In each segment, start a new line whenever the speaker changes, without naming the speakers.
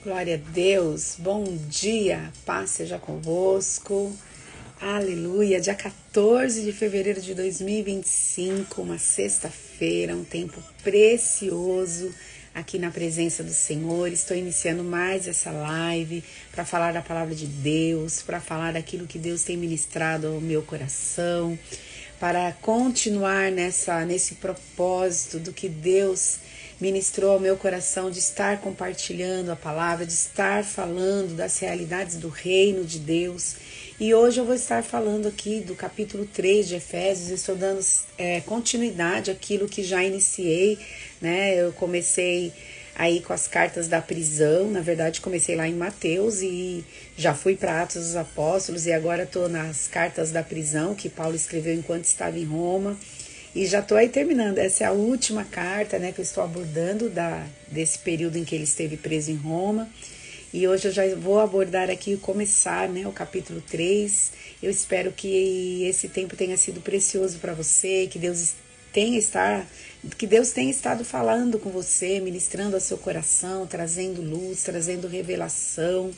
Glória a Deus, bom dia, paz seja convosco, aleluia, dia 14 de fevereiro de 2025, uma sexta-feira, um tempo precioso aqui na presença do Senhor. Estou iniciando mais essa live para falar da palavra de Deus, para falar daquilo que Deus tem ministrado ao meu coração, para continuar nesse propósito do que Deus ministrou ao meu coração de estar compartilhando a palavra, de estar falando das realidades do reino de Deus. E hoje eu vou estar falando aqui do capítulo 3 de Efésios. Estou dando continuidade àquilo que já iniciei, né? Eu comecei aí com as cartas da prisão, na verdade comecei lá em Mateus e já fui para Atos dos Apóstolos e agora estou nas cartas da prisão que Paulo escreveu enquanto estava em Roma. E já estou aí terminando, essa é a última carta, né, que eu estou abordando desse período em que ele esteve preso em Roma. E hoje eu já vou abordar aqui, começar, né, o capítulo 3. Eu espero que esse tempo tenha sido precioso para você, que Deus tenha estado falando com você, ministrando ao seu coração, trazendo luz, trazendo revelação,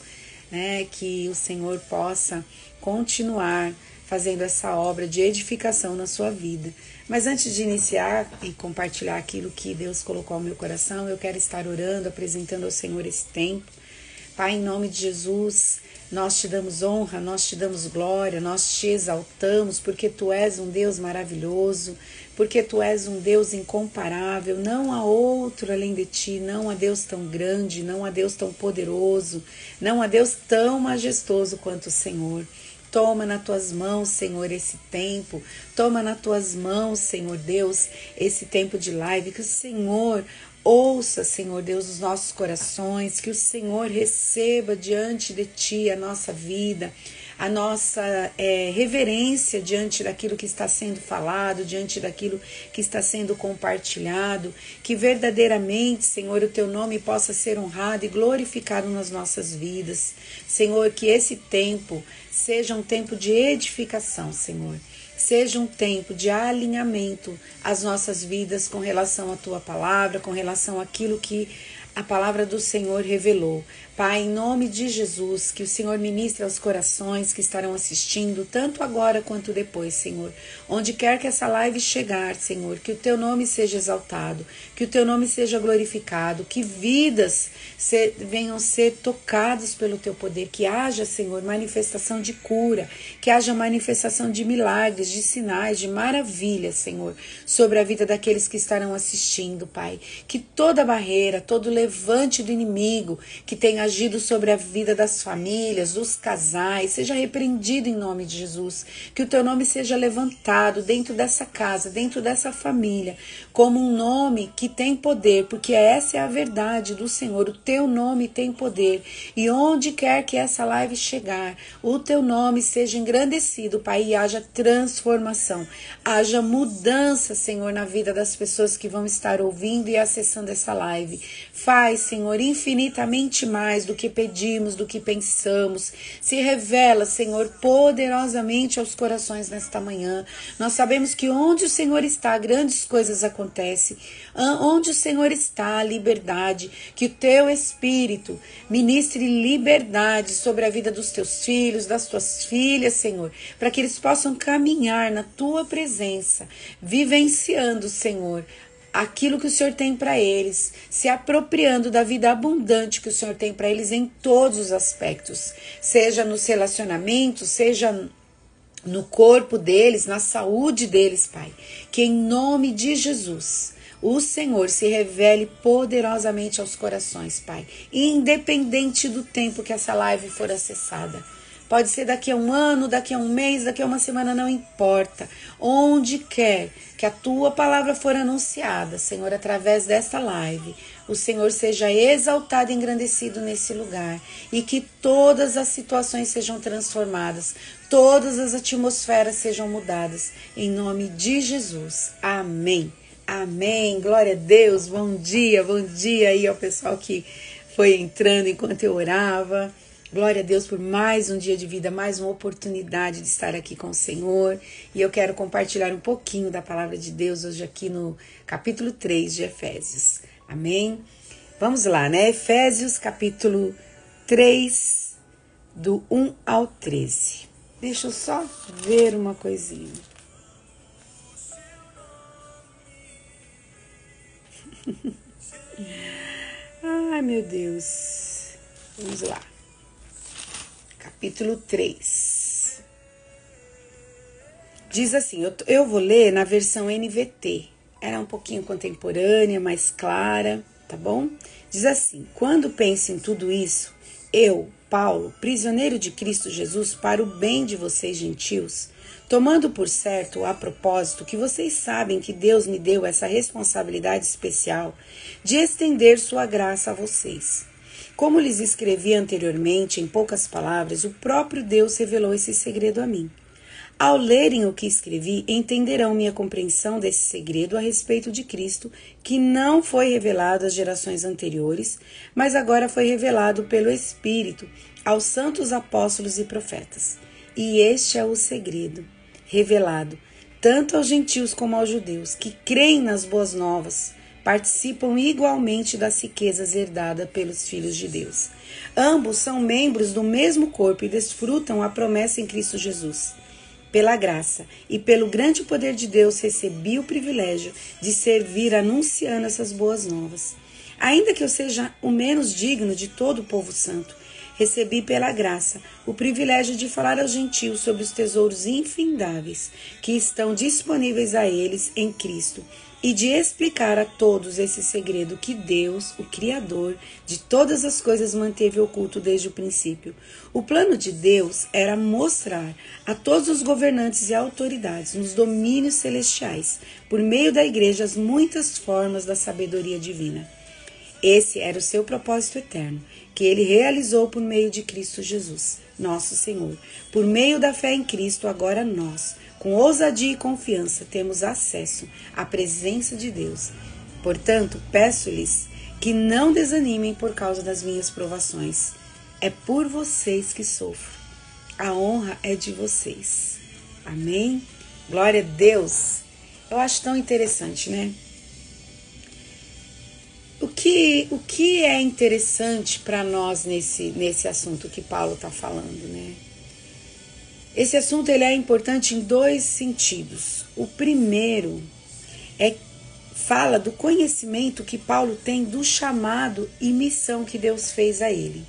né, que o Senhor possa continuar fazendo essa obra de edificação na sua vida. Mas antes de iniciar e compartilhar aquilo que Deus colocou ao meu coração, eu quero estar orando, apresentando ao Senhor esse tempo. Pai, em nome de Jesus, nós te damos honra, nós te damos glória, nós te exaltamos, porque Tu és um Deus maravilhoso, porque Tu és um Deus incomparável, não há outro além de Ti, não há Deus tão grande, não há Deus tão poderoso, não há Deus tão majestoso quanto o Senhor. Toma nas Tuas mãos, Senhor, esse tempo. Toma nas Tuas mãos, Senhor Deus, esse tempo de live. Que o Senhor ouça, Senhor Deus, os nossos corações. Que o Senhor receba diante de Ti a nossa vida, a nossa reverência diante daquilo que está sendo falado, diante daquilo que está sendo compartilhado. Que verdadeiramente, Senhor, o Teu nome possa ser honrado e glorificado nas nossas vidas. Senhor, que esse tempo seja um tempo de edificação, Senhor. Seja um tempo de alinhamento às nossas vidas com relação à Tua palavra, com relação àquilo que a palavra do Senhor revelou. Pai, em nome de Jesus, que o Senhor ministre aos corações que estarão assistindo, tanto agora quanto depois, Senhor. Onde quer que essa live chegar, Senhor, que o Teu nome seja exaltado, que o Teu nome seja glorificado, que vidas venham ser tocadas pelo Teu poder, que haja, Senhor, manifestação de cura, que haja manifestação de milagres, de sinais, de maravilhas, Senhor, sobre a vida daqueles que estarão assistindo, Pai. Que toda barreira, todo levante do inimigo que tenha agido sobre a vida das famílias, dos casais, seja repreendido em nome de Jesus. Que o Teu nome seja levantado dentro dessa casa, dentro dessa família, como um nome que tem poder, porque essa é a verdade do Senhor. O Teu nome tem poder. E onde quer que essa live chegar, o Teu nome seja engrandecido, Pai, e haja transformação, haja mudança, Senhor, na vida das pessoas que vão estar ouvindo e acessando essa live. Faz, Senhor, infinitamente mais do que pedimos, do que pensamos. Se revela, Senhor, poderosamente aos corações nesta manhã. Nós sabemos que onde o Senhor está, grandes coisas acontecem. Onde o Senhor está, a liberdade. Que o Teu Espírito ministre liberdade sobre a vida dos Teus filhos, das Tuas filhas, Senhor, para que eles possam caminhar na Tua presença, vivenciando, Senhor, aquilo que o Senhor tem para eles, se apropriando da vida abundante que o Senhor tem para eles em todos os aspectos, seja nos relacionamentos, seja no corpo deles, na saúde deles, Pai. Que em nome de Jesus o Senhor se revele poderosamente aos corações, Pai, independente do tempo que essa live for acessada. Pode ser daqui a um ano, daqui a um mês, daqui a uma semana, não importa. Onde quer que a Tua palavra for anunciada, Senhor, através desta live, o Senhor seja exaltado e engrandecido nesse lugar. E que todas as situações sejam transformadas, todas as atmosferas sejam mudadas. Em nome de Jesus. Amém. Amém. Glória a Deus. Bom dia aí ao pessoal que foi entrando enquanto eu orava. Glória a Deus por mais um dia de vida, mais uma oportunidade de estar aqui com o Senhor. E eu quero compartilhar um pouquinho da palavra de Deus hoje aqui no capítulo 3 de Efésios. Amém? Vamos lá, né? Efésios capítulo 3, do 1 ao 13. Deixa eu só ver uma coisinha. Ai, meu Deus. Vamos lá. Capítulo 3. Diz assim, eu vou ler na versão NVT. Era um pouquinho contemporânea, mais clara, tá bom? Diz assim, quando penso em tudo isso, eu, Paulo, prisioneiro de Cristo Jesus, para o bem de vocês gentios, tomando por certo, a propósito, que vocês sabem que Deus me deu essa responsabilidade especial de estender sua graça a vocês. Como lhes escrevi anteriormente, em poucas palavras, o próprio Deus revelou esse segredo a mim. Ao lerem o que escrevi, entenderão minha compreensão desse segredo a respeito de Cristo, que não foi revelado às gerações anteriores, mas agora foi revelado pelo Espírito aos santos apóstolos e profetas. E este é o segredo, revelado tanto aos gentios como aos judeus, que creem nas boas novas, participam igualmente das riquezas herdadas pelos filhos de Deus. Ambos são membros do mesmo corpo e desfrutam a promessa em Cristo Jesus. Pela graça e pelo grande poder de Deus, recebi o privilégio de servir anunciando essas boas novas. Ainda que eu seja o menos digno de todo o povo santo, recebi pela graça o privilégio de falar aos gentios sobre os tesouros infindáveis que estão disponíveis a eles em Cristo e de explicar a todos esse segredo que Deus, o Criador de todas as coisas, manteve oculto desde o princípio. O plano de Deus era mostrar a todos os governantes e autoridades nos domínios celestiais, por meio da igreja, as muitas formas da sabedoria divina. Esse era o seu propósito eterno, que ele realizou por meio de Cristo Jesus, nosso Senhor. Por meio da fé em Cristo, agora nós, com ousadia e confiança, temos acesso à presença de Deus. Portanto, peço-lhes que não desanimem por causa das minhas provações. É por vocês que sofro. A honra é de vocês. Amém? Glória a Deus. Eu acho tão interessante, né? O que é interessante para nós nesse assunto que Paulo está falando, né? Esse assunto ele é importante em dois sentidos. O primeiro fala do conhecimento que Paulo tem do chamado e missão que Deus fez a ele.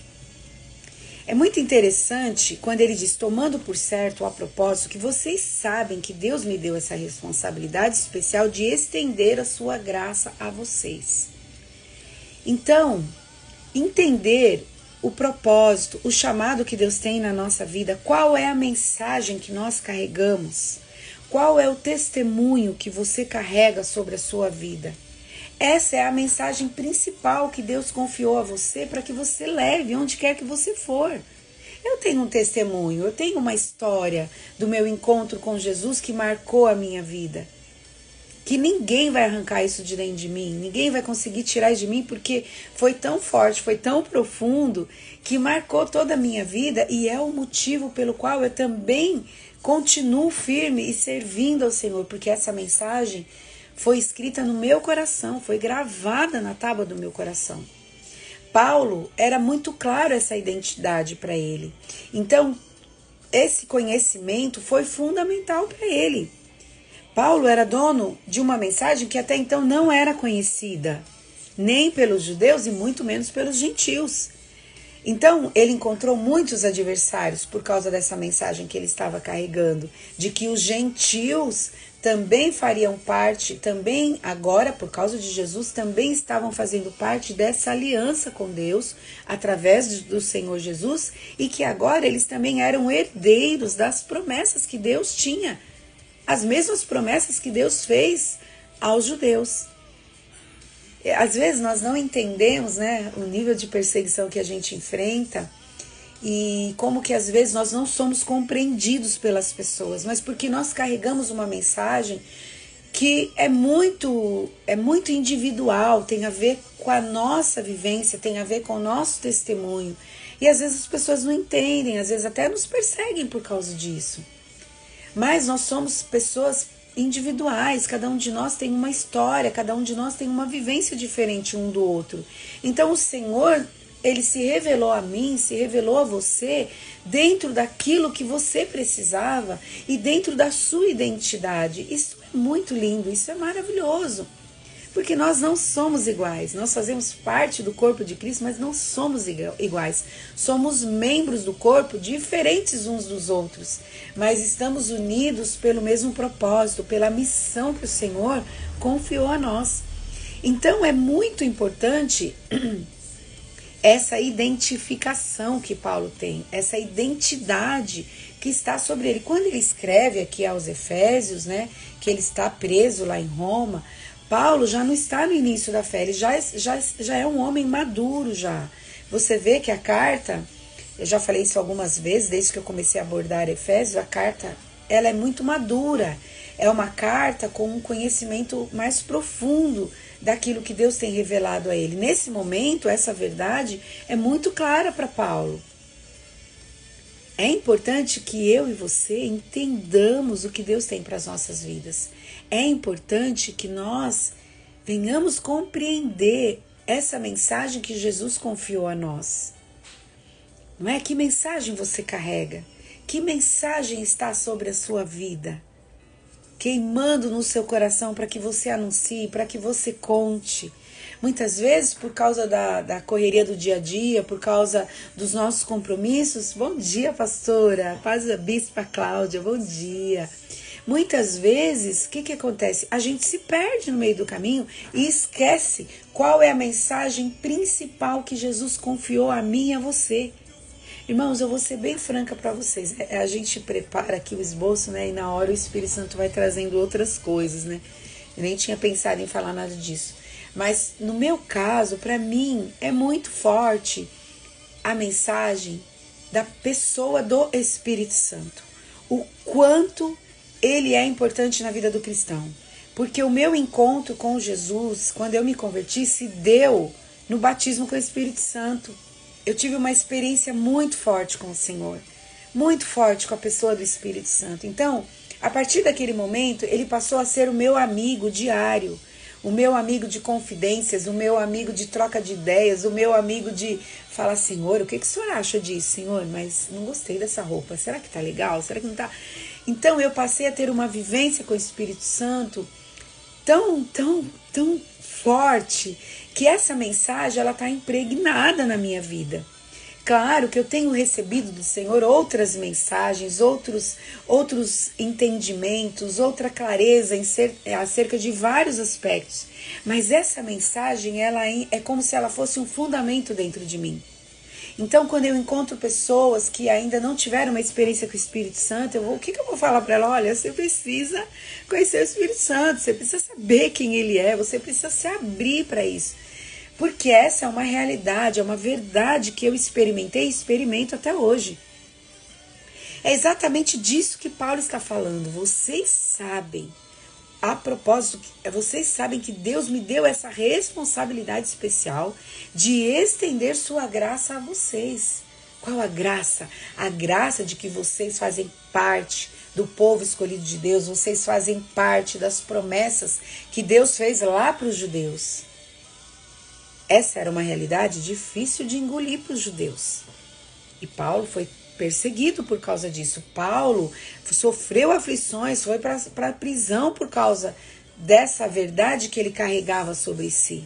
É muito interessante quando ele diz, tomando por certo a propósito, que vocês sabem que Deus me deu essa responsabilidade especial de estender a sua graça a vocês. Então, entender o propósito, o chamado que Deus tem na nossa vida, qual é a mensagem que nós carregamos, qual é o testemunho que você carrega sobre a sua vida. Essa é a mensagem principal que Deus confiou a você para que você leve onde quer que você for. Eu tenho um testemunho, eu tenho uma história do meu encontro com Jesus que marcou a minha vida. Que ninguém vai arrancar isso de dentro de mim, ninguém vai conseguir tirar isso de mim, porque foi tão forte, foi tão profundo, que marcou toda a minha vida e é o motivo pelo qual eu também continuo firme e servindo ao Senhor, porque essa mensagem foi escrita no meu coração, foi gravada na tábua do meu coração. Paulo, era muito claro essa identidade para ele. Então, esse conhecimento foi fundamental para ele. Paulo era dono de uma mensagem que até então não era conhecida, nem pelos judeus e muito menos pelos gentios. Então, ele encontrou muitos adversários por causa dessa mensagem que ele estava carregando, de que os gentios também fariam parte, também agora, por causa de Jesus, também estavam fazendo parte dessa aliança com Deus, através do Senhor Jesus, e que agora eles também eram herdeiros das promessas que Deus tinha. As mesmas promessas que Deus fez aos judeus. Às vezes nós não entendemos, né, o nível de perseguição que a gente enfrenta e como que às vezes nós não somos compreendidos pelas pessoas, mas porque nós carregamos uma mensagem que é muito individual, tem a ver com a nossa vivência, tem a ver com o nosso testemunho. E às vezes as pessoas não entendem, às vezes até nos perseguem por causa disso. Mas nós somos pessoas individuais, cada um de nós tem uma história, cada um de nós tem uma vivência diferente um do outro. Então o Senhor, Ele se revelou a mim, se revelou a você dentro daquilo que você precisava e dentro da sua identidade. Isso é muito lindo, isso é maravilhoso. Porque nós não somos iguais, nós fazemos parte do corpo de Cristo, mas não somos iguais. Somos membros do corpo diferentes uns dos outros, mas estamos unidos pelo mesmo propósito, pela missão que o Senhor confiou a nós. Então é muito importante essa identificação que Paulo tem, essa identidade que está sobre ele. Quando ele escreve aqui aos Efésios, né, que ele está preso lá em Roma, Paulo já não está no início da fé, ele já é um homem maduro já. Você vê que a carta, eu já falei isso algumas vezes, desde que eu comecei a abordar Efésios, a carta ela é muito madura. É uma carta com um conhecimento mais profundo daquilo que Deus tem revelado a ele. Nesse momento, essa verdade é muito clara para Paulo. É importante que eu e você entendamos o que Deus tem para as nossas vidas. É importante que nós venhamos compreender essa mensagem que Jesus confiou a nós. Não é? Que mensagem você carrega? Que mensagem está sobre a sua vida? Queimando no seu coração para que você anuncie, para que você conte. Muitas vezes, por causa da correria do dia a dia, por causa dos nossos compromissos. Bom dia, pastora. Paz da Bispa Cláudia, bom dia. Muitas vezes, o que acontece? A gente se perde no meio do caminho e esquece qual é a mensagem principal que Jesus confiou a mim e a você. Irmãos, eu vou ser bem franca para vocês. A gente prepara aqui o esboço, né? E na hora o Espírito Santo vai trazendo outras coisas, né? Eu nem tinha pensado em falar nada disso. Mas no meu caso, para mim, é muito forte a mensagem da pessoa do Espírito Santo. O quanto ele é importante na vida do cristão. Porque o meu encontro com Jesus, quando eu me converti, se deu no batismo com o Espírito Santo. Eu tive uma experiência muito forte com o Senhor, muito forte com a pessoa do Espírito Santo. Então, a partir daquele momento, ele passou a ser o meu amigo diário, o meu amigo de confidências, o meu amigo de troca de ideias, o meu amigo de falar, Senhor, o que o Senhor acha disso, Senhor? Mas não gostei dessa roupa, será que tá legal? Será que não tá? Então, eu passei a ter uma vivência com o Espírito Santo tão forte, que essa mensagem ela está impregnada na minha vida. Claro que eu tenho recebido do Senhor outras mensagens, outros entendimentos, outra clareza acerca de vários aspectos. Mas essa mensagem ela é como se ela fosse um fundamento dentro de mim. Então, quando eu encontro pessoas que ainda não tiveram uma experiência com o Espírito Santo, o que eu vou falar para ela? Olha, você precisa conhecer o Espírito Santo, você precisa saber quem ele é, você precisa se abrir para isso. Porque essa é uma realidade, é uma verdade que eu experimentei e experimento até hoje. É exatamente disso que Paulo está falando. Vocês sabem, a propósito, vocês sabem que Deus me deu essa responsabilidade especial de estender sua graça a vocês. Qual a graça? A graça de que vocês fazem parte do povo escolhido de Deus, vocês fazem parte das promessas que Deus fez lá para os judeus. Essa era uma realidade difícil de engolir para os judeus. E Paulo foi perseguido por causa disso. Paulo sofreu aflições, foi para a prisão por causa dessa verdade que ele carregava sobre si.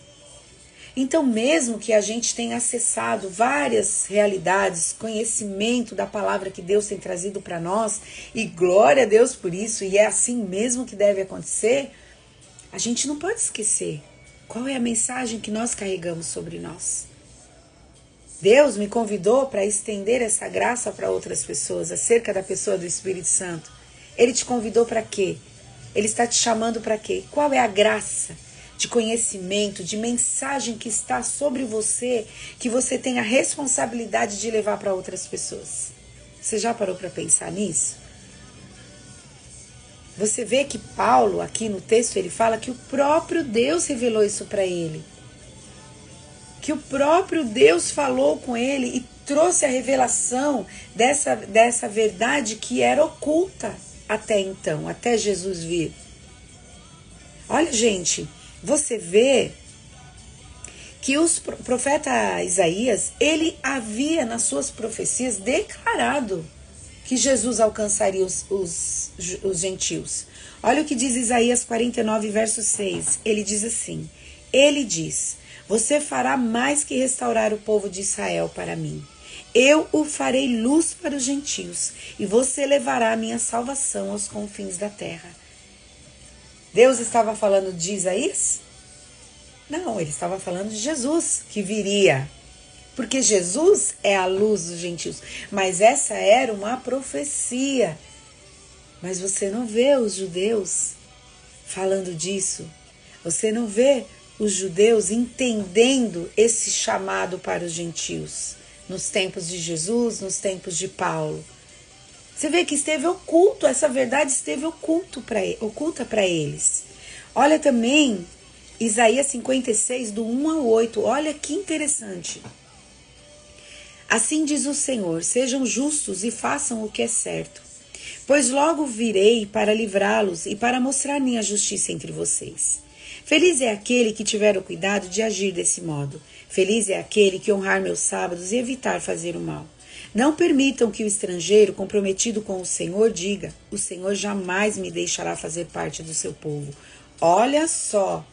Então, mesmo que a gente tenha acessado várias realidades, conhecimento da palavra que Deus tem trazido para nós, e glória a Deus por isso, e é assim mesmo que deve acontecer, a gente não pode esquecer qual é a mensagem que nós carregamos sobre nós. Deus me convidou para estender essa graça para outras pessoas, acerca da pessoa do Espírito Santo. Ele te convidou para quê? Ele está te chamando para quê? Qual é a graça de conhecimento, de mensagem que está sobre você, que você tem a responsabilidade de levar para outras pessoas? Você já parou para pensar nisso? Você vê que Paulo, aqui no texto, ele fala que o próprio Deus revelou isso para ele. Que o próprio Deus falou com ele e trouxe a revelação dessa verdade que era oculta até então, até Jesus vir. Olha, gente, você vê que o profeta Isaías, ele havia nas suas profecias declarado que Jesus alcançaria os gentios. Olha o que diz Isaías 49, verso 6. Ele diz assim, ele diz, você fará mais que restaurar o povo de Israel para mim. Eu o farei luz para os gentios, e você levará a minha salvação aos confins da terra. Deus estava falando de Isaías? Não, ele estava falando de Jesus, que viria. Porque Jesus é a luz dos gentios. Mas essa era uma profecia. Mas você não vê os judeus falando disso. Você não vê os judeus entendendo esse chamado para os gentios. Nos tempos de Jesus, nos tempos de Paulo. Você vê que esteve oculto, essa verdade esteve oculta para eles. Olha também Isaías 56, do 1 ao 8. Olha que interessante. Assim diz o Senhor, sejam justos e façam o que é certo. Pois logo virei para livrá-los e para mostrar minha justiça entre vocês. Feliz é aquele que tiver o cuidado de agir desse modo. Feliz é aquele que honrar meus sábados e evitar fazer o mal. Não permitam que o estrangeiro comprometido com o Senhor diga, o Senhor jamais me deixará fazer parte do seu povo. Olha só,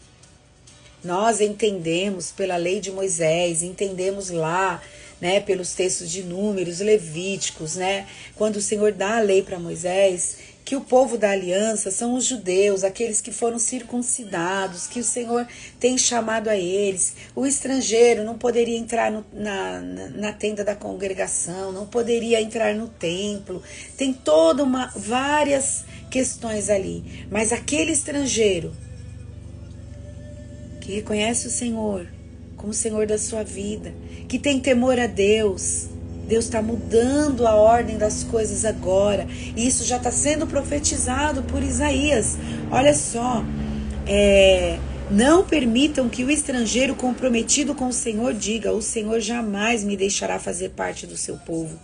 nós entendemos pela lei de Moisés, entendemos lá, né, pelos textos de Números, Levíticos, né, quando o Senhor dá a lei para Moisés, que o povo da aliança são os judeus, aqueles que foram circuncidados, que o Senhor tem chamado a eles. O estrangeiro não poderia entrar na tenda da congregação, não poderia entrar no templo. Tem várias questões ali. Mas aquele estrangeiro que reconhece o Senhor como o Senhor da sua vida, que tem temor a Deus, Deus está mudando a ordem das coisas agora. E isso já está sendo profetizado por Isaías. Olha só. Não permitam que o estrangeiro comprometido com o Senhor diga, o Senhor jamais me deixará fazer parte do seu povo.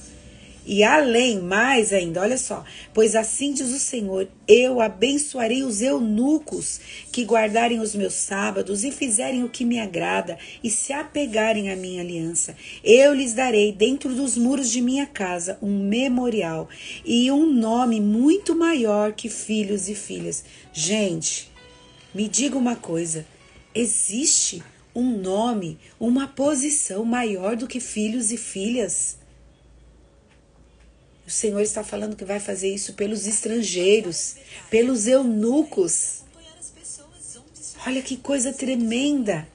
E além, mais ainda, olha só. Pois assim diz o Senhor, eu abençoarei os eunucos que guardarem os meus sábados e fizerem o que me agrada e se apegarem à minha aliança. Eu lhes darei dentro dos muros de minha casa um memorial e um nome muito maior que filhos e filhas. Gente, me diga uma coisa, existe um nome, uma posição maior do que filhos e filhas? O Senhor está falando que vai fazer isso pelos estrangeiros, pelos eunucos. Olha que coisa tremenda.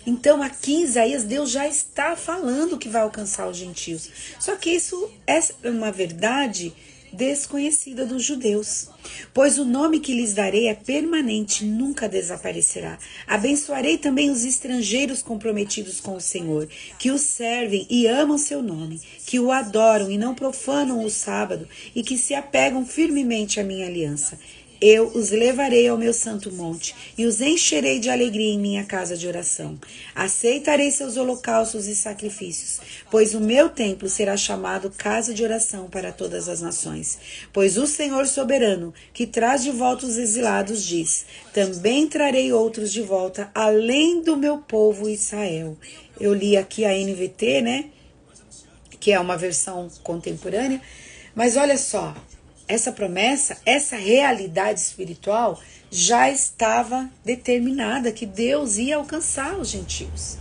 Então aqui em Isaías, Deus já está falando que vai alcançar os gentios. Só que isso é uma verdade desconhecida dos judeus. Pois o nome que lhes darei é permanente, nunca desaparecerá. Abençoarei também os estrangeiros comprometidos com o Senhor, que o servem e amam seu nome, que o adoram e não profanam o sábado, e que se apegam firmemente à minha aliança. Eu os levarei ao meu santo monte e os encherei de alegria em minha casa de oração. Aceitarei seus holocaustos e sacrifícios, pois o meu templo será chamado casa de oração para todas as nações. Pois o Senhor soberano, que traz de volta os exilados, diz, também trarei outros de volta, além do meu povo Israel. Eu li aqui a NVT, né? Que é uma versão contemporânea. Mas olha só. Essa promessa, essa realidade espiritual já estava determinada que Deus ia alcançar os gentios.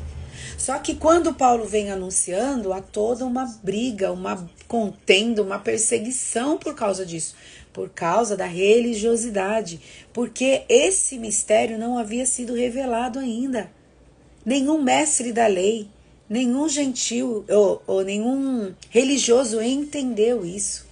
Só que quando Paulo vem anunciando, há toda uma briga, uma contenda, uma perseguição por causa disso, por causa da religiosidade, porque esse mistério não havia sido revelado ainda. Nenhum mestre da lei, nenhum gentil ou nenhum religioso entendeu isso.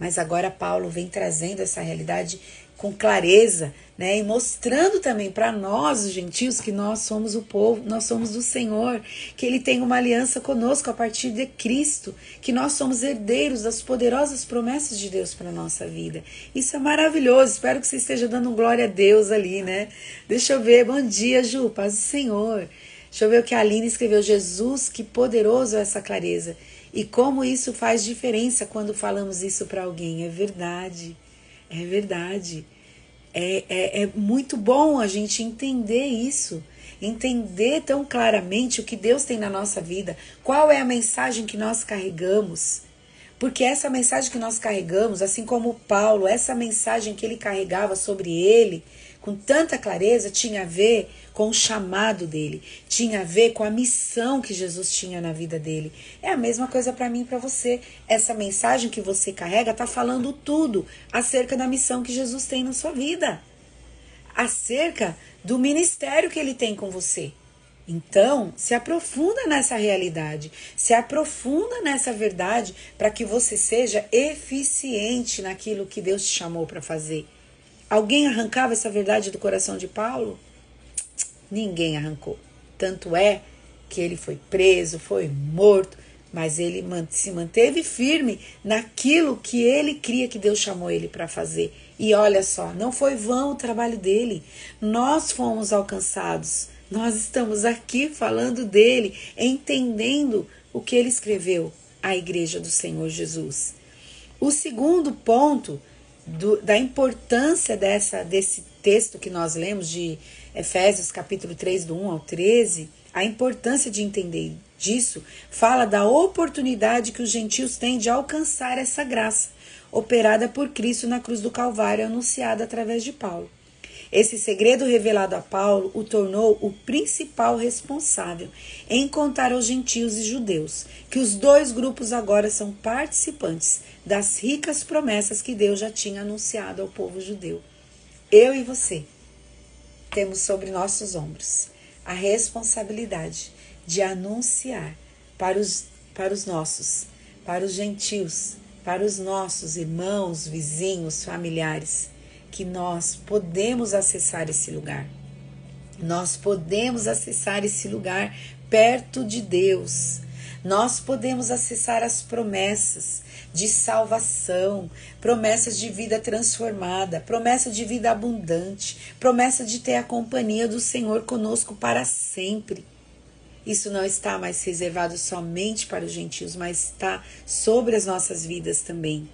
Mas agora Paulo vem trazendo essa realidade com clareza, né? E mostrando também para nós, os gentios, que nós somos o povo, nós somos do Senhor, que Ele tem uma aliança conosco a partir de Cristo, que nós somos herdeiros das poderosas promessas de Deus para a nossa vida. Isso é maravilhoso, espero que você esteja dando glória a Deus ali, né? Deixa eu ver, bom dia, Ju, paz do Senhor. Deixa eu ver o que a Aline escreveu, Jesus, que poderoso é essa clareza. E como isso faz diferença quando falamos isso para alguém. É verdade, é verdade. É muito bom a gente entender isso, entender tão claramente o que Deus tem na nossa vida, qual é a mensagem que nós carregamos. Porque essa mensagem que nós carregamos, assim como Paulo, essa mensagem que ele carregava sobre ele, com tanta clareza, tinha a ver com o chamado dele, tinha a ver com a missão que Jesus tinha na vida dele. É a mesma coisa para mim e para você. Essa mensagem que você carrega está falando tudo acerca da missão que Jesus tem na sua vida, acerca do ministério que ele tem com você. Então, se aprofunda nessa realidade, se aprofunda nessa verdade para que você seja eficiente naquilo que Deus te chamou para fazer. Alguém arrancava essa verdade do coração de Paulo? Ninguém arrancou. Tanto é que ele foi preso, foi morto, mas ele se manteve firme naquilo que ele cria que Deus chamou ele para fazer. E olha só, não foi vão o trabalho dele. Nós fomos alcançados. Nós estamos aqui falando dele, entendendo o que ele escreveu à Igreja do Senhor Jesus. O segundo ponto da importância desse texto que nós lemos de Efésios capítulo 3, do 1 ao 13, a importância de entender disso, fala da oportunidade que os gentios têm de alcançar essa graça, operada por Cristo na cruz do Calvário, anunciada através de Paulo. Esse segredo revelado a Paulo o tornou o principal responsável em contar aos gentios e judeus que os dois grupos agora são participantes das ricas promessas que Deus já tinha anunciado ao povo judeu. Eu e você temos sobre nossos ombros a responsabilidade de anunciar para os gentios, para os nossos irmãos, vizinhos, familiares, que nós podemos acessar esse lugar. Nós podemos acessar esse lugar perto de Deus. Nós podemos acessar as promessas de salvação, promessas de vida transformada, promessa de vida abundante, promessa de ter a companhia do Senhor conosco para sempre. Isso não está mais reservado somente para os gentios, mas está sobre as nossas vidas também.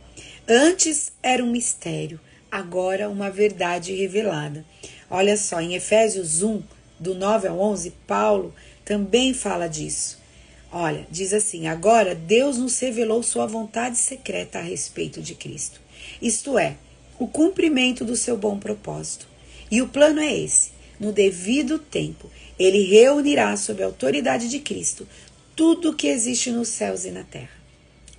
Antes era um mistério, agora uma verdade revelada. Olha só, em Efésios 1, do 9 ao 11, Paulo também fala disso. Olha, diz assim: agora Deus nos revelou sua vontade secreta a respeito de Cristo. Isto é, o cumprimento do seu bom propósito. E o plano é esse: no devido tempo, ele reunirá sob a autoridade de Cristo tudo o que existe nos céus e na terra.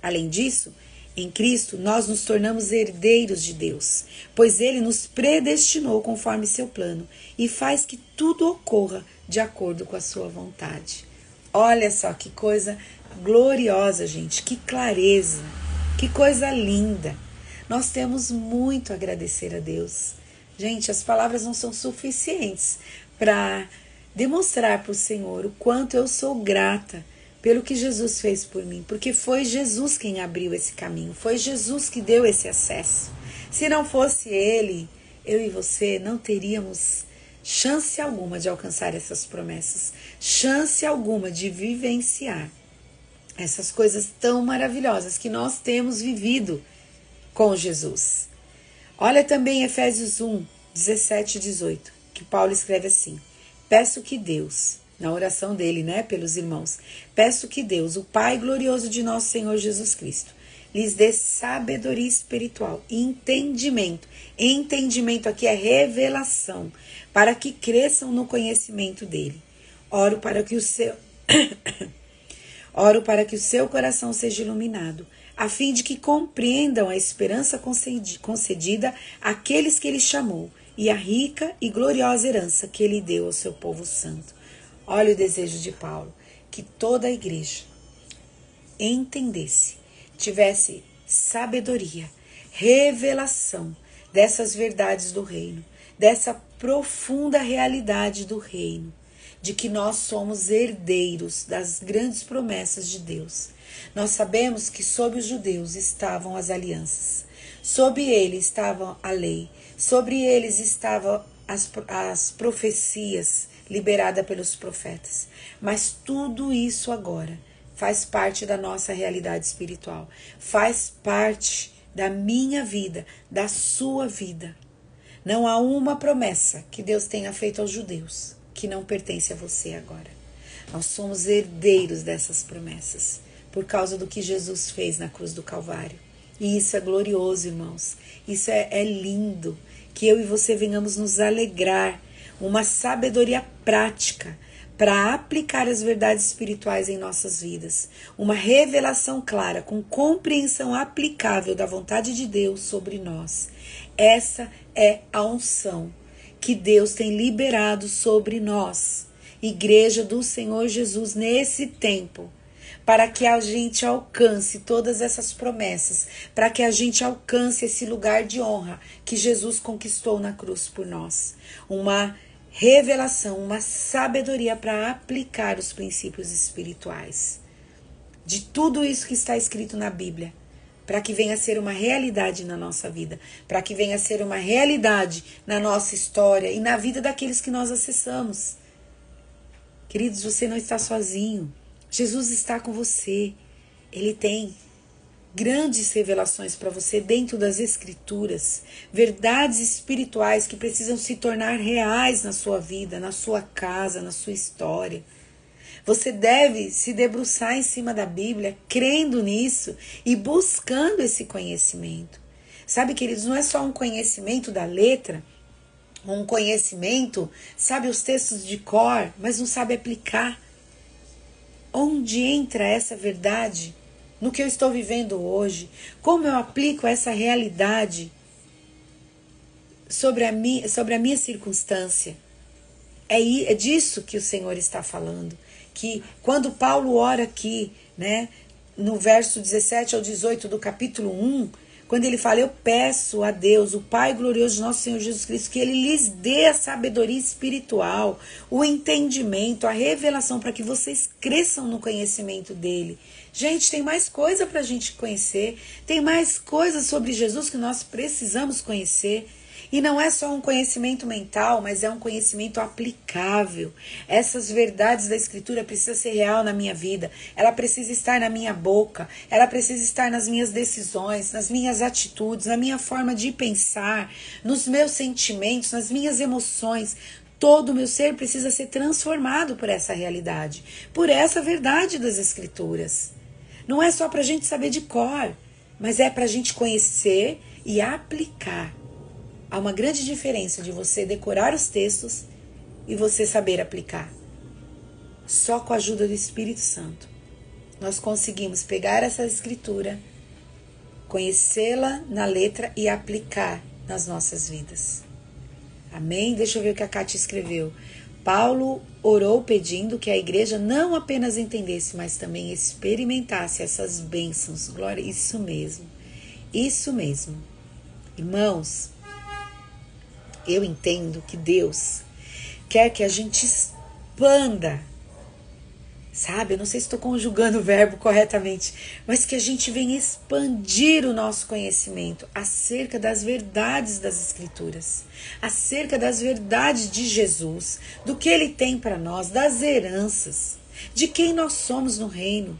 Além disso, em Cristo, nós nos tornamos herdeiros de Deus, pois ele nos predestinou conforme seu plano e faz que tudo ocorra de acordo com a sua vontade. Olha só que coisa gloriosa, gente, que clareza, que coisa linda. Nós temos muito a agradecer a Deus. Gente, as palavras não são suficientes para demonstrar para o Senhor o quanto eu sou grata pelo que Jesus fez por mim, porque foi Jesus quem abriu esse caminho, foi Jesus que deu esse acesso. Se não fosse Ele, eu e você não teríamos chance alguma de alcançar essas promessas, chance alguma de vivenciar essas coisas tão maravilhosas que nós temos vivido com Jesus. Olha também Efésios 1, 17 e 18, que Paulo escreve assim: peço que Deus, na oração dele, pelos irmãos, peço que Deus, o Pai glorioso de nosso Senhor Jesus Cristo, lhes dê sabedoria espiritual e entendimento. Entendimento aqui é revelação, para que cresçam no conhecimento dele. Oro para que o seu coração seja iluminado, a fim de que compreendam a esperança concedida àqueles que ele chamou e a rica e gloriosa herança que ele deu ao seu povo santo. Olha o desejo de Paulo, que toda a igreja entendesse, tivesse sabedoria, revelação dessas verdades do reino, dessa profunda realidade do reino, de que nós somos herdeiros das grandes promessas de Deus. Nós sabemos que sob os judeus estavam as alianças, sob ele estava a lei, sobre eles estavam as profecias liberadas pelos profetas. Mas tudo isso agora faz parte da nossa realidade espiritual, faz parte da minha vida, da sua vida. Não há uma promessa que Deus tenha feito aos judeus que não pertence a você agora. Nós somos herdeiros dessas promessas por causa do que Jesus fez na cruz do Calvário. E isso é glorioso, irmãos. Isso é lindo. Que eu e você venhamos nos alegrar. Uma sabedoria prática para aplicar as verdades espirituais em nossas vidas. Uma revelação clara, com compreensão aplicável da vontade de Deus sobre nós. Essa é a unção que Deus tem liberado sobre nós, Igreja do Senhor Jesus, nesse tempo, para que a gente alcance todas essas promessas, para que a gente alcance esse lugar de honra que Jesus conquistou na cruz por nós. Uma revelação, uma sabedoria para aplicar os princípios espirituais de tudo isso que está escrito na Bíblia, para que venha a ser uma realidade na nossa vida, para que venha a ser uma realidade na nossa história e na vida daqueles que nós acessamos. Queridos, você não está sozinho. Jesus está com você. Ele tem grandes revelações para você dentro das Escrituras, verdades espirituais que precisam se tornar reais na sua vida, na sua casa, na sua história. Você deve se debruçar em cima da Bíblia, crendo nisso e buscando esse conhecimento. Sabe, queridos, não é só um conhecimento da letra, um conhecimento, sabe os textos de cor, mas não sabe aplicar. Onde entra essa verdade no que eu estou vivendo hoje? Como eu aplico essa realidade sobre a minha circunstância? É disso que o Senhor está falando. Que quando Paulo ora aqui, né, no verso 17 ao 18 do capítulo 1, quando ele fala, eu peço a Deus, o Pai glorioso de nosso Senhor Jesus Cristo, que Ele lhes dê a sabedoria espiritual, o entendimento, a revelação, para que vocês cresçam no conhecimento dEle. Gente, tem mais coisa para a gente conhecer, tem mais coisas sobre Jesus que nós precisamos conhecer. E não é só um conhecimento mental, mas é um conhecimento aplicável. Essas verdades da Escritura precisam ser real na minha vida. Ela precisa estar na minha boca. Ela precisa estar nas minhas decisões, nas minhas atitudes, na minha forma de pensar, nos meus sentimentos, nas minhas emoções. Todo o meu ser precisa ser transformado por essa realidade, por essa verdade das Escrituras. Não é só para a gente saber de cor, mas é para a gente conhecer e aplicar. Há uma grande diferença de você decorar os textos e você saber aplicar. Só com a ajuda do Espírito Santo nós conseguimos pegar essa escritura, conhecê-la na letra e aplicar nas nossas vidas. Amém? Deixa eu ver o que a Kátia escreveu. Paulo orou pedindo que a igreja não apenas entendesse, mas também experimentasse essas bênçãos. Glória, isso mesmo. Isso mesmo. Irmãos, eu entendo que Deus quer que a gente expanda, sabe? Eu não sei se estou conjugando o verbo corretamente, mas que a gente venha expandir o nosso conhecimento acerca das verdades das Escrituras, acerca das verdades de Jesus, do que Ele tem para nós, das heranças, de quem nós somos no reino.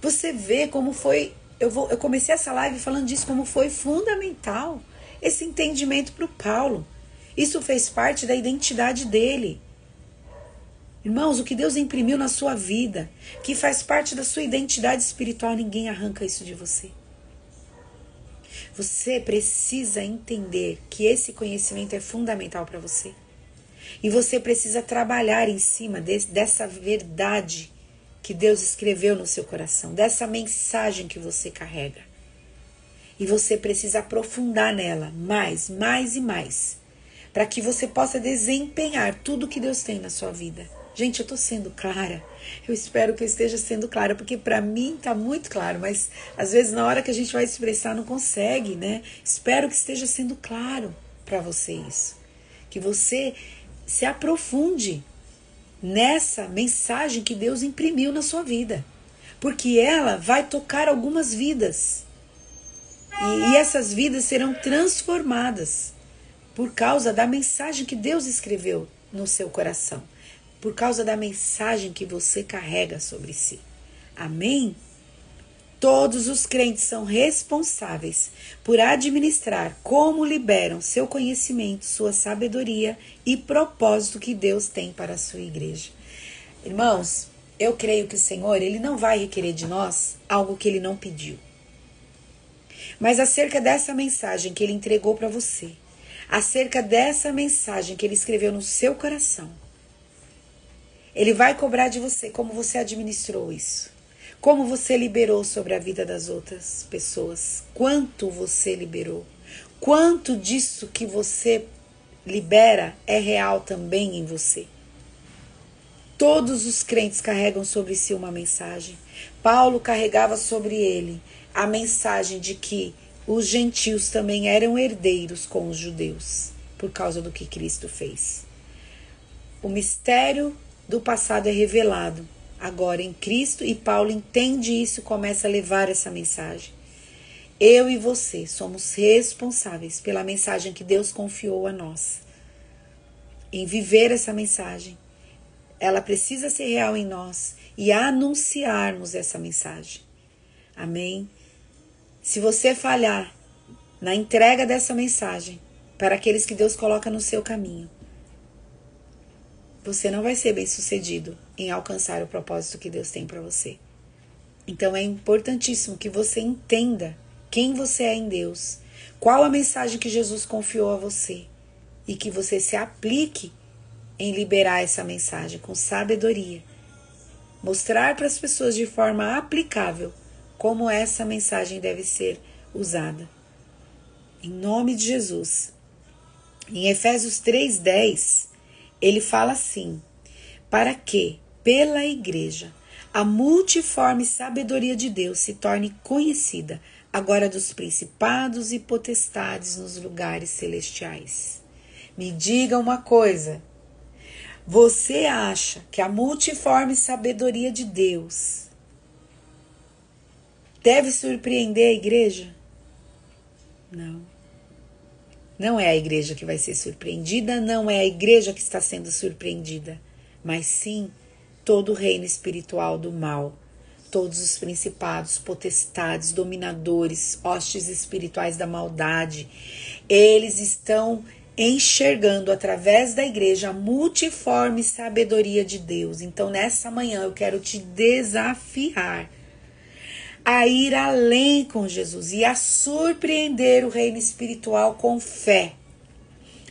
Você vê como foi, eu comecei essa live falando disso, como foi fundamental esse entendimento para o Paulo. Isso fez parte da identidade dele. Irmãos, o que Deus imprimiu na sua vida, que faz parte da sua identidade espiritual, ninguém arranca isso de você. Você precisa entender que esse conhecimento é fundamental para você. E você precisa trabalhar em cima dessa verdade que Deus escreveu no seu coração, dessa mensagem que você carrega. E você precisa aprofundar nela mais e mais, para que você possa desempenhar tudo que Deus tem na sua vida. Gente, eu estou sendo clara. Eu espero que eu esteja sendo clara, porque para mim está muito claro, mas às vezes na hora que a gente vai expressar não consegue, né? Espero que esteja sendo claro para você isso. Que você se aprofunde nessa mensagem que Deus imprimiu na sua vida. Porque ela vai tocar algumas vidas. E essas vidas serão transformadas por causa da mensagem que Deus escreveu no seu coração, por causa da mensagem que você carrega sobre si. Amém? Todos os crentes são responsáveis por administrar como liberam seu conhecimento, sua sabedoria e propósito que Deus tem para a sua igreja. Irmãos, eu creio que o Senhor, Ele não vai requerer de nós algo que Ele não pediu. Mas acerca dessa mensagem que Ele entregou para você, acerca dessa mensagem que Ele escreveu no seu coração, Ele vai cobrar de você como você administrou isso. Como você liberou sobre a vida das outras pessoas? Quanto você liberou? Quanto disso que você libera é real também em você? Todos os crentes carregam sobre si uma mensagem. Paulo carregava sobre ele a mensagem de que os gentios também eram herdeiros com os judeus, por causa do que Cristo fez. O mistério do passado é revelado agora em Cristo, e Paulo entende isso e começa a levar essa mensagem. Eu e você somos responsáveis pela mensagem que Deus confiou a nós. Em viver essa mensagem, ela precisa ser real em nós e anunciarmos essa mensagem. Amém? Se você falhar na entrega dessa mensagem para aqueles que Deus coloca no seu caminho, você não vai ser bem-sucedido em alcançar o propósito que Deus tem para você. Então é importantíssimo que você entenda quem você é em Deus, qual a mensagem que Jesus confiou a você e que você se aplique em liberar essa mensagem com sabedoria. Mostrar para as pessoas de forma aplicável como essa mensagem deve ser usada. Em nome de Jesus. Em Efésios 3:10, ele fala assim: para que, pela igreja, a multiforme sabedoria de Deus se torne conhecida, agora dos principados e potestades nos lugares celestiais. Me diga uma coisa: você acha que a multiforme sabedoria de Deus deve surpreender a igreja? Não. Não é a igreja que vai ser surpreendida, não é a igreja que está sendo surpreendida, mas sim todo o reino espiritual do mal, todos os principados, potestades, dominadores, hostes espirituais da maldade. Eles estão enxergando através da igreja a multiforme sabedoria de Deus. Então, nessa manhã, eu quero te desafiar a ir além com Jesus e a surpreender o reino espiritual com fé,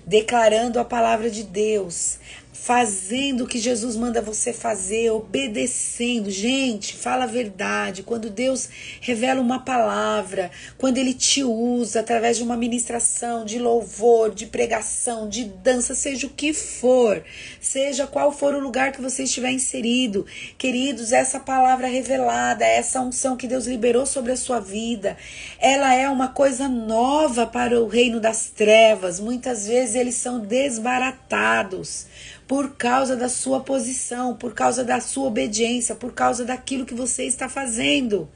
declarando a palavra de Deus, fazendo o que Jesus manda você fazer, obedecendo. Gente, fala a verdade. Quando Deus revela uma palavra, quando Ele te usa através de uma ministração, de louvor, de pregação, de dança, seja o que for, seja qual for o lugar que você estiver inserido, queridos, essa palavra revelada, essa unção que Deus liberou sobre a sua vida, ela é uma coisa nova para o reino das trevas. Muitas vezes eles são desbaratados por causa da sua posição, por causa da sua obediência, por causa daquilo que você está fazendo.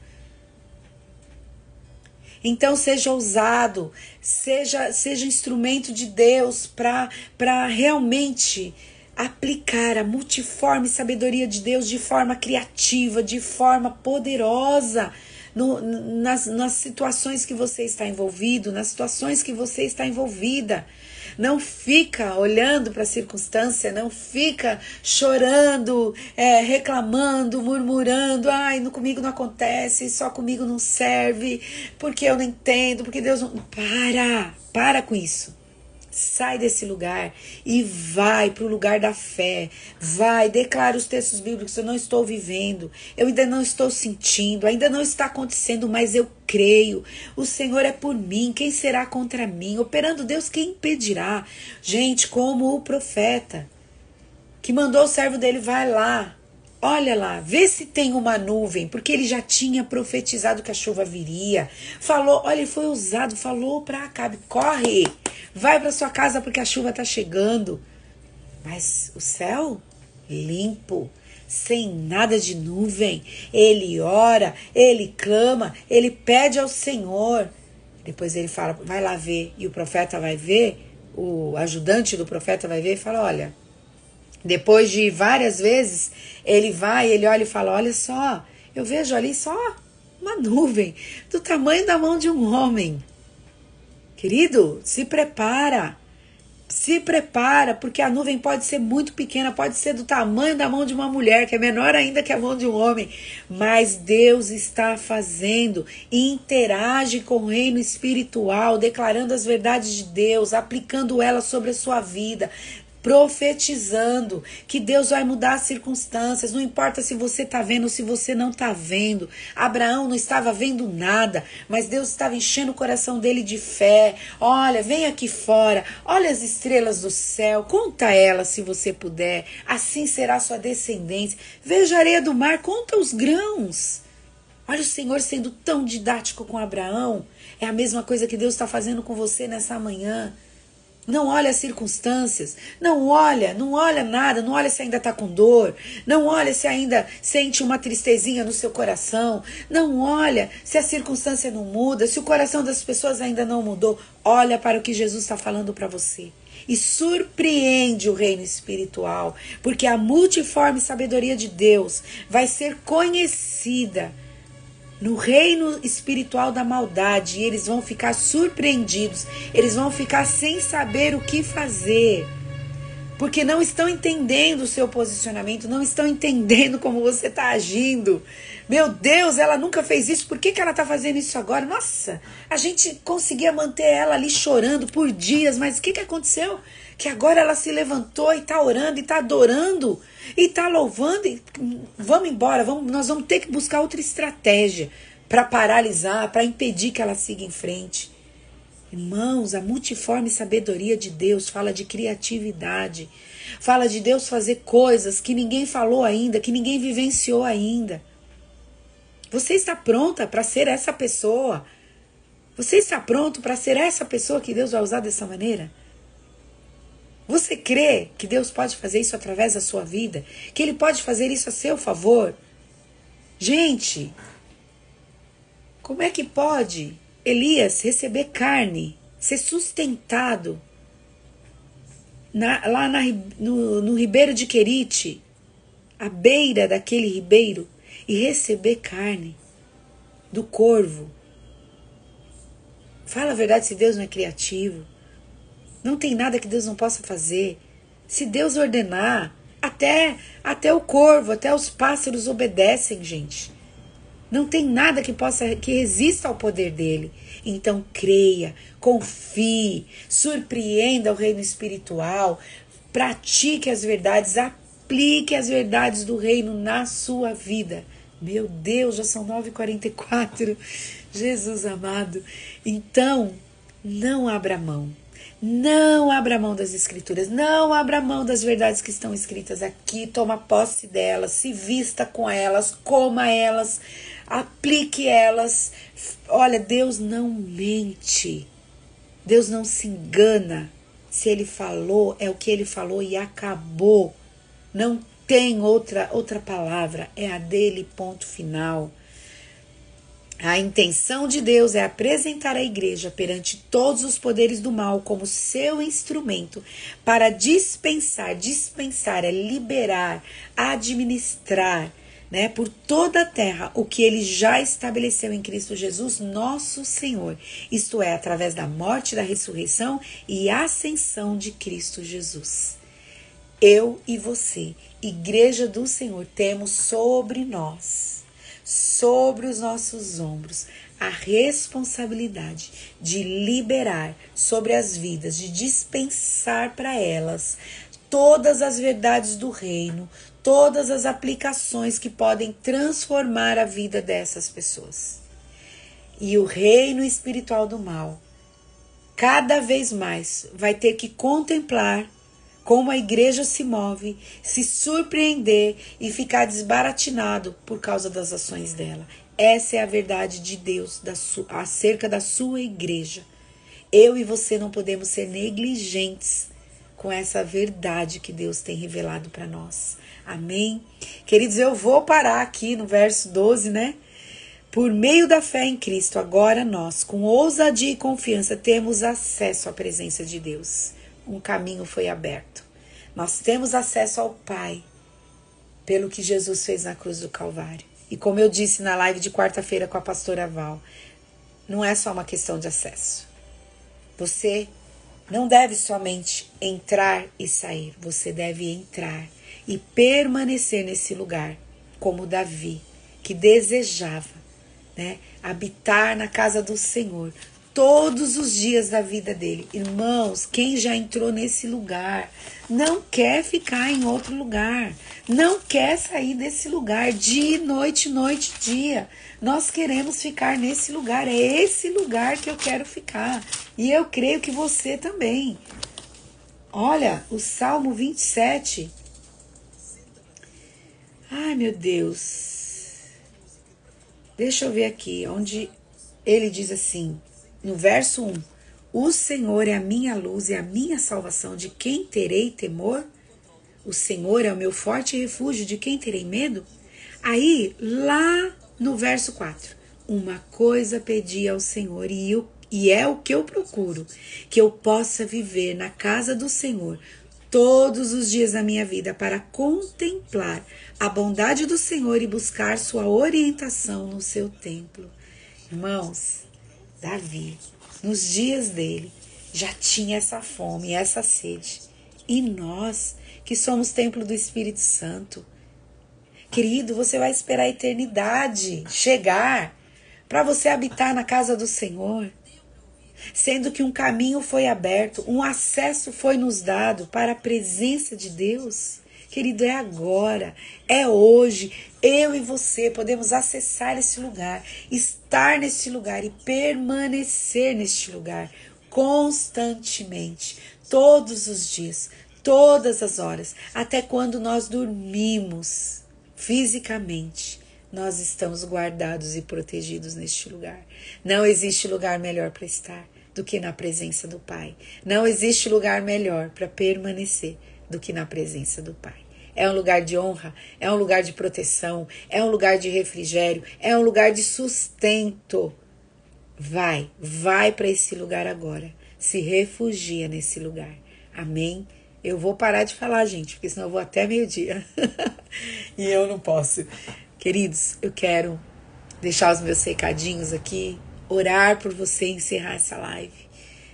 Então seja ousado, seja instrumento de Deus para realmente aplicar a multiforme sabedoria de Deus de forma criativa, de forma poderosa, nas situações que você está envolvido, nas situações que você está envolvida. Não fica olhando para a circunstância, não fica chorando, reclamando, murmurando. Ai, comigo não acontece, só comigo não serve, porque eu não entendo, porque Deus não... Para com isso. Sai desse lugar e vai para o lugar da fé. Vai, declara os textos bíblicos. Eu não estou vivendo, eu ainda não estou sentindo, ainda não está acontecendo, mas eu creio. O Senhor é por mim, quem será contra mim? Operando Deus, quem impedirá? Gente, como o profeta que mandou o servo dele, vai lá, olha lá, vê se tem uma nuvem, porque ele já tinha profetizado que a chuva viria. Falou, olha, ele foi ousado, falou para Acabe, corre, vai para sua casa porque a chuva está chegando. Mas o céu limpo, sem nada de nuvem. Ele ora, ele clama, ele pede ao Senhor. Depois ele fala, vai lá ver. E o profeta vai ver, o ajudante do profeta vai ver e fala, olha, depois de várias vezes, ele vai, ele olha e fala, olha só, eu vejo ali só Uma nuvem do tamanho da mão de um homem. Querido, se prepara. Se prepara, porque a nuvem pode ser muito pequena, pode ser do tamanho da mão de uma mulher, que é menor ainda que a mão de um homem. Mas Deus está fazendo e interage com o reino espiritual, declarando as verdades de Deus, aplicando elas sobre a sua vida, profetizando que Deus vai mudar as circunstâncias, não importa se você está vendo ou se você não está vendo. Abraão não estava vendo nada, mas Deus estava enchendo o coração dele de fé. Olha, vem aqui fora, olha as estrelas do céu, conta elas se você puder, assim será sua descendência. Veja a areia do mar, conta os grãos. Olha o Senhor sendo tão didático com Abraão. É a mesma coisa que Deus está fazendo com você nessa manhã. Não olha as circunstâncias, não olha nada, não olha se ainda está com dor, não olha se ainda sente uma tristezinha no seu coração, não olha se a circunstância não muda, se o coração das pessoas ainda não mudou. Olha para o que Jesus está falando para você e surpreende o reino espiritual, porque a multiforme sabedoria de Deus vai ser conhecida no reino espiritual da maldade, e eles vão ficar surpreendidos, eles vão ficar sem saber o que fazer, porque não estão entendendo o seu posicionamento, não estão entendendo como você está agindo. Meu Deus, ela nunca fez isso, por que ela está fazendo isso agora? Nossa, a gente conseguia manter ela ali chorando por dias, mas o que aconteceu? Que agora ela se levantou e está orando, e está adorando, e está louvando, e vamos embora, nós vamos ter que buscar outra estratégia para paralisar, para impedir que ela siga em frente. Irmãos, a multiforme sabedoria de Deus fala de criatividade, fala de Deus fazer coisas que ninguém falou ainda, que ninguém vivenciou ainda. Você está pronta para ser essa pessoa? Você está pronto para ser essa pessoa que Deus vai usar dessa maneira? Você crê que Deus pode fazer isso através da sua vida? Que Ele pode fazer isso a seu favor? Gente, como é que pode Elias receber carne, ser sustentado no ribeiro de Querite, à beira daquele ribeiro, e receber carne do corvo? Fala a verdade, se Deus não é criativo. Não tem nada que Deus não possa fazer. Se Deus ordenar, até o corvo, até os pássaros obedecem, gente. Não tem nada que resista ao poder dele. Então creia, confie, surpreenda o reino espiritual, pratique as verdades, aplique as verdades do reino na sua vida. Meu Deus, já são 9h44. Jesus amado. Então, não abra mão. Não abra mão das escrituras, não abra mão das verdades que estão escritas aqui, toma posse delas, se vista com elas, coma elas, aplique elas. Olha, Deus não mente, Deus não se engana. Se Ele falou, é o que Ele falou e acabou. Não tem outra palavra, é a dele, ponto final. A intenção de Deus é apresentar a igreja perante todos os poderes do mal como seu instrumento para dispensar é liberar, administrar, né, por toda a terra o que ele já estabeleceu em Cristo Jesus, nosso Senhor. Isto é, através da morte, da ressurreição e ascensão de Cristo Jesus. Eu e você, igreja do Senhor, temos sobre nós, sobre os nossos ombros, a responsabilidade de liberar sobre as vidas, de dispensar para elas todas as verdades do reino, todas as aplicações que podem transformar a vida dessas pessoas. E o reino espiritual do mal, cada vez mais, vai ter que contemplar como a igreja se move, se surpreender e ficar desbaratinado por causa das ações dela. Essa é a verdade de Deus acerca da sua igreja. Eu e você não podemos ser negligentes com essa verdade que Deus tem revelado para nós. Amém? Queridos, eu vou parar aqui no verso 12, né? Por meio da fé em Cristo, agora nós, com ousadia e confiança, temos acesso à presença de Deus. Um caminho foi aberto. Nós temos acesso ao Pai pelo que Jesus fez na cruz do Calvário. E como eu disse na live de quarta-feira com a pastora Val, não é só uma questão de acesso. Você não deve somente entrar e sair, você deve entrar e permanecer nesse lugar, como Davi, que desejava, né, habitar na casa do Senhor todos os dias da vida dele. Irmãos, quem já entrou nesse lugar não quer ficar em outro lugar, não quer sair desse lugar dia e noite, noite e dia. Nós queremos ficar nesse lugar, é esse lugar que eu quero ficar. E eu creio que você também. Olha, o Salmo 27. Ai, meu Deus. Deixa eu ver aqui, onde ele diz assim, no verso 1. O Senhor é a minha luz e a minha salvação, de quem terei temor? O Senhor é o meu forte refúgio, de quem terei medo? Aí, lá no verso 4. Uma coisa pedi ao Senhor e é o que eu procuro, que eu possa viver na casa do Senhor todos os dias da minha vida, para contemplar a bondade do Senhor e buscar sua orientação no seu templo. Irmãos, Davi, nos dias dele, já tinha essa fome, essa sede. E nós, que somos templo do Espírito Santo, querido, você vai esperar a eternidade chegar para você habitar na casa do Senhor, sendo que um caminho foi aberto, um acesso foi nos dado para a presença de Deus. Querido, é agora, é hoje. Eu e você podemos acessar esse lugar, estar nesse lugar e permanecer neste lugar constantemente, todos os dias, todas as horas, até quando nós dormimos fisicamente. Nós estamos guardados e protegidos neste lugar. Não existe lugar melhor para estar do que na presença do Pai. Não existe lugar melhor para permanecer do que na presença do Pai. É um lugar de honra, é um lugar de proteção, é um lugar de refrigério, é um lugar de sustento. Vai para esse lugar agora. Se refugia nesse lugar. Amém? Eu vou parar de falar, gente, porque senão eu vou até meio-dia. E eu não posso. Queridos, eu quero deixar os meus recadinhos aqui, orar por você e encerrar essa live,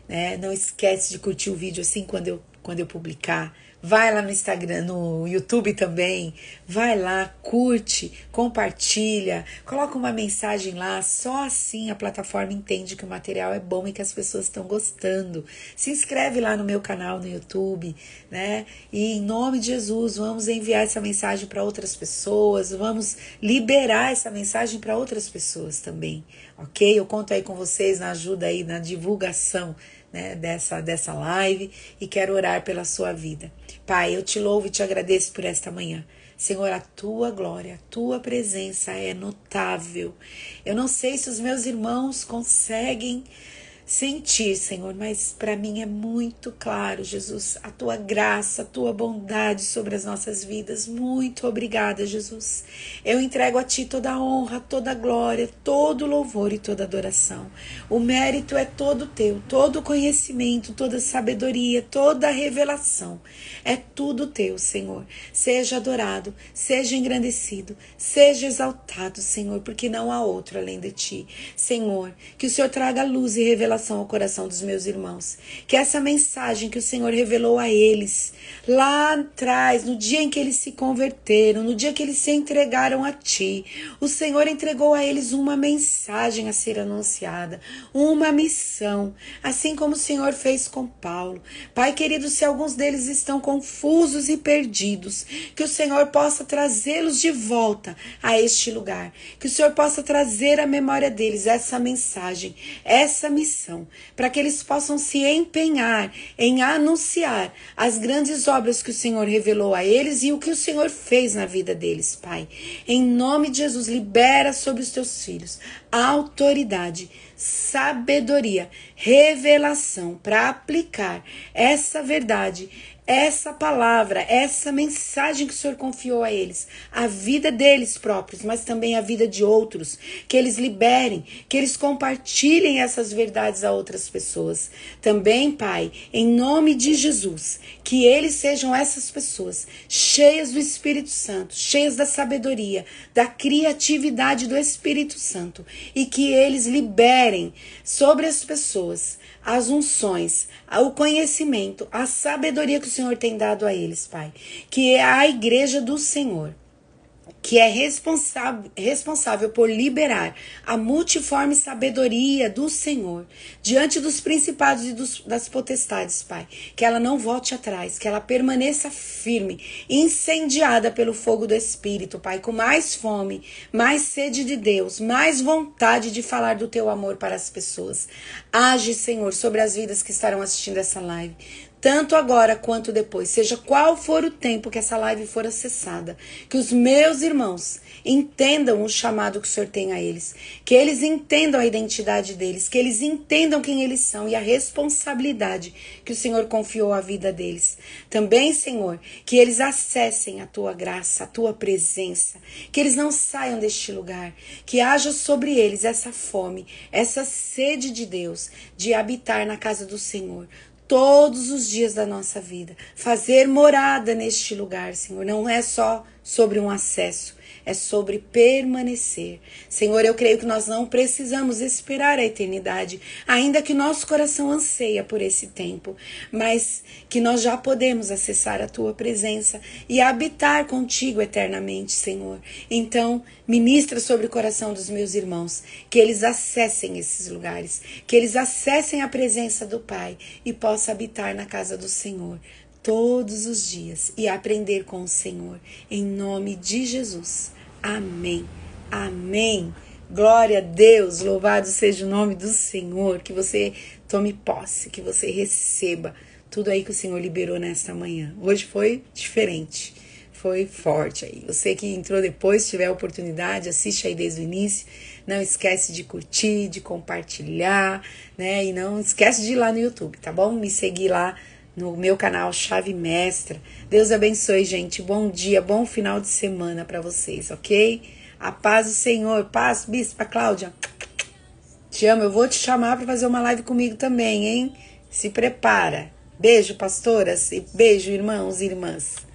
né? Não esquece de curtir o vídeo assim quando eu publicar. Vai lá no Instagram, no YouTube também. Vai lá, curte, compartilha, coloca uma mensagem lá. Só assim a plataforma entende que o material é bom e que as pessoas estão gostando. Se inscreve lá no meu canal no YouTube, né? E em nome de Jesus, vamos enviar essa mensagem para outras pessoas. Vamos liberar essa mensagem para outras pessoas também, ok? Eu conto aí com vocês na ajuda aí, na divulgação, né, dessa live, e quero orar pela sua vida. Pai, eu te louvo e te agradeço por esta manhã. Senhor, a tua glória, a tua presença é notável. Eu não sei se os meus irmãos conseguem sentir, Senhor, mas para mim é muito claro, Jesus, a tua graça, a tua bondade sobre as nossas vidas. Muito obrigada, Jesus. Eu entrego a ti toda a honra, toda a glória, todo o louvor e toda a adoração. O mérito é todo teu, todo o conhecimento, toda a sabedoria, toda a revelação. É tudo teu, Senhor. Seja adorado, seja engrandecido, seja exaltado, Senhor, porque não há outro além de ti. Senhor, que o Senhor traga luz e revelação ao coração dos meus irmãos. Que essa mensagem que o Senhor revelou a eles lá atrás, no dia em que eles se converteram, no dia que eles se entregaram a ti, o Senhor entregou a eles uma mensagem a ser anunciada, uma missão, assim como o Senhor fez com Paulo. Pai querido, se alguns deles estão confusos e perdidos, que o Senhor possa trazê-los de volta a este lugar, que o Senhor possa trazer à memória deles essa mensagem, essa missão, para que eles possam se empenhar em anunciar as grandes obras que o Senhor revelou a eles e o que o Senhor fez na vida deles, Pai. Em nome de Jesus, libera sobre os teus filhos a autoridade, sabedoria, revelação para aplicar essa verdade, essa palavra, essa mensagem que o Senhor confiou a eles, a vida deles próprios, mas também a vida de outros, que eles liberem, que eles compartilhem essas verdades a outras pessoas. Também, Pai, em nome de Jesus, que eles sejam essas pessoas cheias do Espírito Santo, cheias da sabedoria, da criatividade do Espírito Santo, e que eles liberem sobre as pessoas as unções, o conhecimento, a sabedoria que o Senhor tem dado a eles, Pai. Que é a igreja do Senhor, que é responsável por liberar a multiforme sabedoria do Senhor diante dos principados e das potestades, Pai. Que ela não volte atrás, que ela permaneça firme, incendiada pelo fogo do Espírito, Pai, com mais fome, mais sede de Deus, mais vontade de falar do Teu amor para as pessoas. Age, Senhor, sobre as vidas que estarão assistindo essa live, tanto agora quanto depois, seja qual for o tempo que essa live for acessada, que os meus irmãos entendam o chamado que o Senhor tem a eles, que eles entendam a identidade deles, que eles entendam quem eles são e a responsabilidade que o Senhor confiou à vida deles. Também, Senhor, que eles acessem a Tua graça, a Tua presença, que eles não saiam deste lugar, que haja sobre eles essa fome, essa sede de Deus, de habitar na casa do Senhor todos os dias da nossa vida, fazer morada neste lugar, Senhor. Não é só sobre um acesso, é sobre permanecer. Senhor, eu creio que nós não precisamos esperar a eternidade, ainda que nosso coração anseia por esse tempo, mas que nós já podemos acessar a Tua presença e habitar contigo eternamente, Senhor. Então, ministra sobre o coração dos meus irmãos, que eles acessem esses lugares, que eles acessem a presença do Pai e possam habitar na casa do Senhor todos os dias e aprender com o Senhor, em nome de Jesus. Amém. Amém. Glória a Deus, louvado seja o nome do Senhor, que você tome posse, que você receba tudo aí que o Senhor liberou nesta manhã. Hoje foi diferente, foi forte aí. Você que entrou depois, se tiver a oportunidade, assiste aí desde o início. Não esquece de curtir, de compartilhar, né? E não esquece de ir lá no YouTube, tá bom? Me seguir lá no meu canal Chave Mestra. Deus abençoe, gente. Bom dia, bom final de semana para vocês, ok? A paz do Senhor. Paz, Bispa Cláudia. Te amo. Eu vou te chamar para fazer uma live comigo também, hein? Se prepara. Beijo, pastoras. E beijo, irmãos e irmãs.